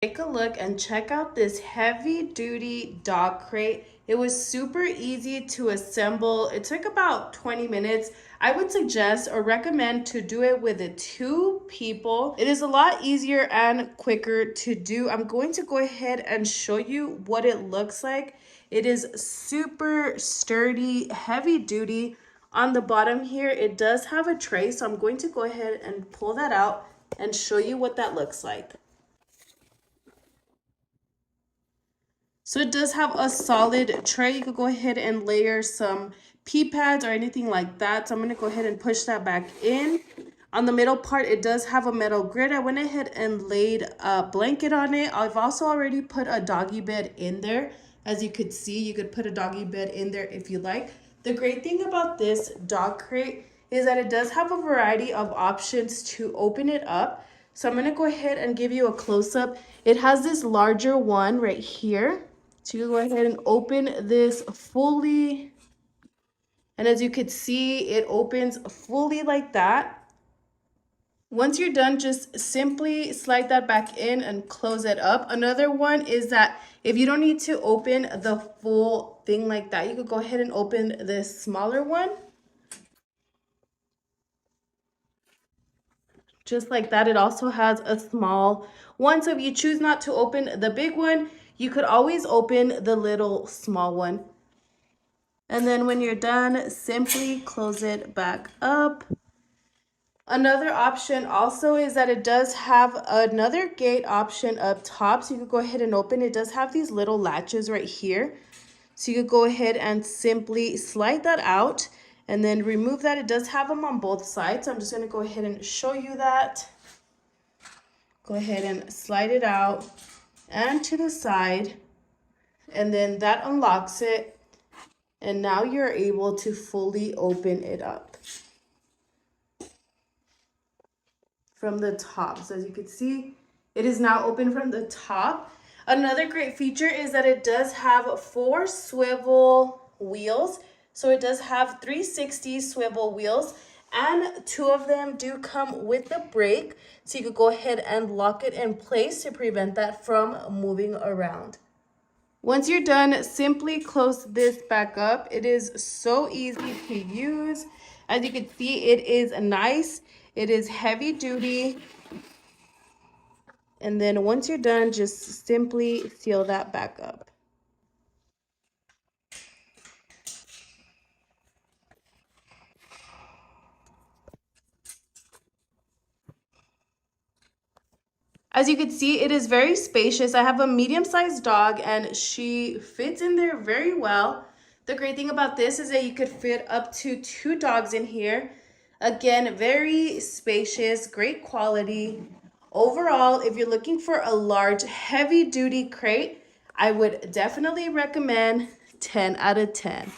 Take a look and check out this heavy duty dog crate. It was super easy to assemble. It took about 20 minutes. I would suggest or recommend to do it with 2 people. It is a lot easier and quicker to do. I'm going to go ahead and show you what it looks like. It is super sturdy, heavy duty. On the bottom here, it does have a tray. So I'm going to go ahead and pull that out and show you what that looks like. So it does have a solid tray. You could go ahead and layer some pee pads or anything like that. So I'm going to go ahead and push that back in. On the middle part, it does have a metal grid. I went ahead and laid a blanket on it. I've also already put a doggy bed in there. As you could see, you could put a doggy bed in there if you like. The great thing about this dog crate is that it does have a variety of options to open it up. So I'm going to go ahead and give you a close-up. It has this larger one right here. So you go ahead and open this fully. And as you can see, it opens fully like that. Once you're done, just simply slide that back in and close it up. Another one is that if you don't need to open the full thing like that, you could go ahead and open this smaller one. Just like that. It also has a small one. So if you choose not to open the big one, you could always open the little small one. And then when you're done, simply close it back up. Another option also is that it does have another gate option up top. So you could go ahead and open. It does have these little latches right here. So you could go ahead and simply slide that out and then remove that. It does have them on both sides. So I'm just going to go ahead and show you that. Go ahead and slide it out and to the side. And then that unlocks it. And now you're able to fully open it up from the top. So as you can see, it is now open from the top. Another great feature is that it does have 4 swivel wheels. So it does have 360 swivel wheels, and 2 of them do come with the brake. So you could go ahead and lock it in place to prevent that from moving around. Once you're done, simply close this back up. It is so easy to use. As you can see, it is nice. It is heavy duty. And then once you're done, just simply seal that back up. As you can see, it is very spacious. I have a medium-sized dog and she fits in there very well. The great thing about this is that you could fit up to 2 dogs in here. Again, very spacious, great quality. Overall, if you're looking for a large, heavy-duty crate, I would definitely recommend 10 out of 10.